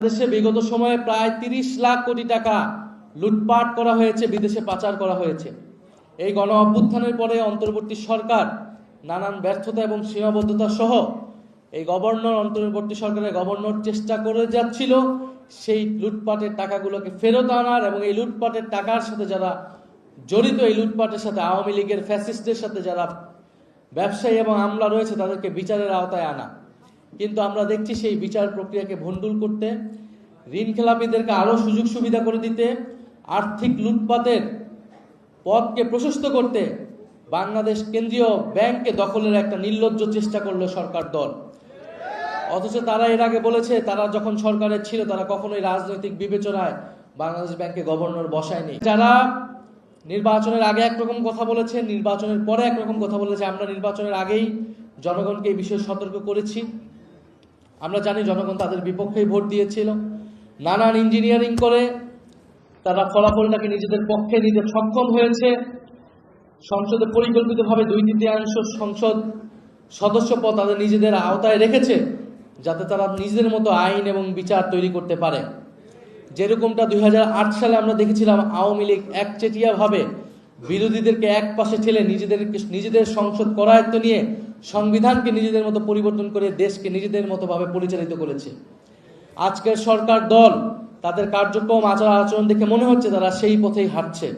দেশে বিগত সময়ে প্রায় ৩০ লাখ কোটি টাকা লুটপাট করা হয়েছে, বিদেশে পাচার করা হয়েছে। এই গণ অভ্যুত্থানের পরে অন্তর্বর্তী সরকার নানান ব্যর্থতা এবং সীমাবদ্ধতা সহ এই অন্তর্বর্তী সরকারের গভর্নর চেষ্টা করে যাচ্ছিল সেই লুটপাটের টাকাগুলোকে ফেরত আনার এবং এই লুটপাটের টাকার সাথে যারা জড়িত, এই লুটপাটের সাথে আওয়ামী লীগের ফ্যাসিস্টদের সাথে যারা ব্যবসায়ী এবং আমলা রয়েছে তাদেরকে বিচারের আওতায় আনা। কিন্তু আমরা দেখছি সেই বিচার প্রক্রিয়াকে ভণ্ডুল করতে, ঋণ খেলাপিদেরকে আরো সুযোগ সুবিধা করে দিতে, আর্থিক লুটপাটের পথকে প্রশস্ত করতে বাংলাদেশ কেন্দ্রীয় ব্যাংককে দখলের একটা নির্লজ্জ চেষ্টা করলো সরকার দল। অথচ তারা এর আগে বলেছে তারা যখন সরকারে ছিল তারা কখনোই রাজনৈতিক বিবেচনায় বাংলাদেশ ব্যাংকে গভর্নর বসায়নি। যারা নির্বাচনের আগে একরকম কথা বলেছে, নির্বাচনের পরে একরকম কথা বলেছে। আমরা নির্বাচনের আগেই জনগণকে এই বিষয়ে সতর্ক করেছি। আমরা জানি জনগণ তাদের বিপক্ষেই ভোট দিয়েছিল। নানান ইঞ্জিনিয়ারিং করে তারা ফলাফলটাকে নিজেদের পক্ষে নিতে সক্ষম হয়েছে। সংসদে পরিকল্পিতভাবে 2/3 সংসদ সদস্য পদ তাদের নিজেদের আওতায় রেখেছে, যাতে তারা নিজেদের মতো আইন এবং বিচার তৈরি করতে পারে। যেরকমটা 2008 সালে আমরা দেখেছিলাম আওয়ামী লীগ একচেটিয়াভাবে বিরোধীদেরকে এক পাশে ঠেলে নিজেদের সংসদ করায়ত্ত নিয়ে সংবিধানকে নিজেদের মতো পরিবর্তন করে দেশকে নিজেদের মতো ভাবে পরিচালিত করেছে। আজকের সরকার দল তাদের কার্যক্রম আচার আচরণ দেখে মনে হচ্ছে তারা সেই পথেই হাঁটছে,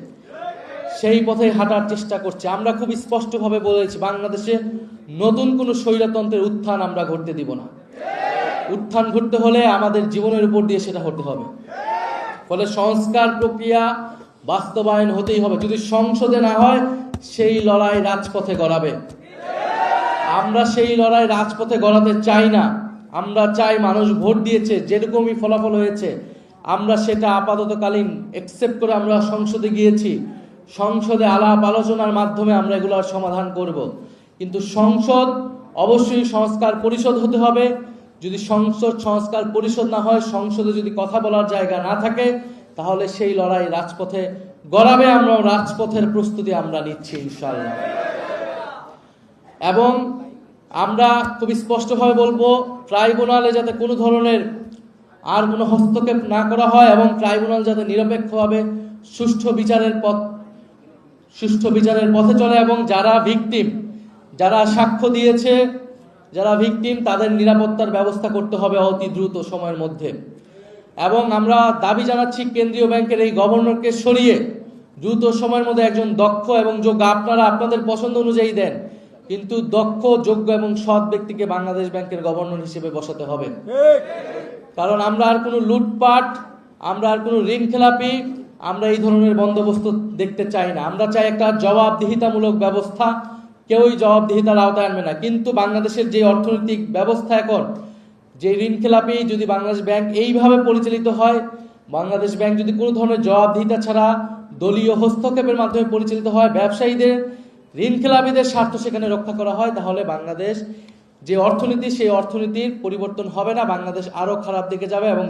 সেই পথেই হাঁটার চেষ্টা করছে। আমরা খুব স্পষ্টভাবে বলেছি বাংলাদেশে নতুন কোনো স্বৈরতন্ত্রের উত্থান আমরা ঘটতে দিব না। উত্থান ঘটতে হলে আমাদের জীবনের উপর দিয়ে সেটা হতে হবে। ফলে সংস্কার প্রক্রিয়া বাস্তবায়ন হতেই হবে। যদি সংসদে না হয় সেই লড়াই রাজপথে গড়াবে। আমরা সেই লড়াই রাজপথে গড়াতে চাই না। আমরা চাই মানুষ ভোট দিয়েছে, যেরকমই ফলাফল হয়েছে আমরা সেটা আপাততকালীন একসেপ্ট করে আমরা সংসদে গিয়েছি। সংসদে আলাপ আলোচনার মাধ্যমে আমরা এগুলোর সমাধান করব। কিন্তু সংসদ অবশ্যই সংস্কার পরিষদ হতে হবে। যদি সংসদ সংস্কার পরিষদ না হয়, সংসদে যদি কথা বলার জায়গা না থাকে, তাহলে সেই লড়াই রাজপথে গড়াবে। আমরা রাজপথের প্রস্তুতি আমরা নিচ্ছি ইনশাআল্লাহ। এবং আমরা খুব স্পষ্টভাবে বলবো ট্রাইব্যুনালে যাতে কোনো ধরনের আর কোনো হস্তক্ষেপ না করা হয় এবং ট্রাইব্যুনাল যাতে নিরপেক্ষভাবে সুষ্ঠু বিচারের পথে চলে এবং যারা ভিকটিম, যারা সাক্ষ্য দিয়েছে, যারা ভিকটিম তাদের নিরাপত্তার ব্যবস্থা করতে হবে অতি দ্রুত সময়ের মধ্যে। এবং আমরা দাবি জানাচ্ছি কেন্দ্রীয় ব্যাংকের এই গভর্নরকে সরিয়ে দ্রুত সময়ের মধ্যে একজন দক্ষ এবং যোগ্য, আপনারা আপনাদের পছন্দ অনুযায়ী দেন, কিন্তু দক্ষ, যোগ্য এবং সৎ ব্যক্তিকে বাংলাদেশ ব্যাংকের গভর্নর হিসেবে বসাতে হবে। কারণ আমরা আর কোনো লুটপাট, আমরা আর কোনো ঋণ খেলাপি, আমরা এই ধরনের বন্দোবস্ত দেখতে চাই না। আমরা চাই একটা জবাবদিহিতামূলক ব্যবস্থা। কেউই জবাবদিহিতার আওতায় আনবে না। কিন্তু বাংলাদেশের যে অর্থনৈতিক ব্যবস্থা এখন, যে ঋণ খেলাপি যদি বাংলাদেশ ব্যাংক এইভাবে পরিচালিত হয়, বাংলাদেশ ব্যাংক যদি কোনো ধরনের জবাবদিহিতা ছাড়া দলীয় হস্তক্ষেপের মাধ্যমে পরিচালিত হয়, ব্যবসায়ীদের, ঋণ খেলাপিদের স্বার্থ সেখানে রক্ষা করা হয়, তাহলে বাংলাদেশ যে অর্থনীতি, সেই অর্থনীতির পরিবর্তন হবে না। বাংলাদেশ আরো খারাপ দিকে যাবে এবং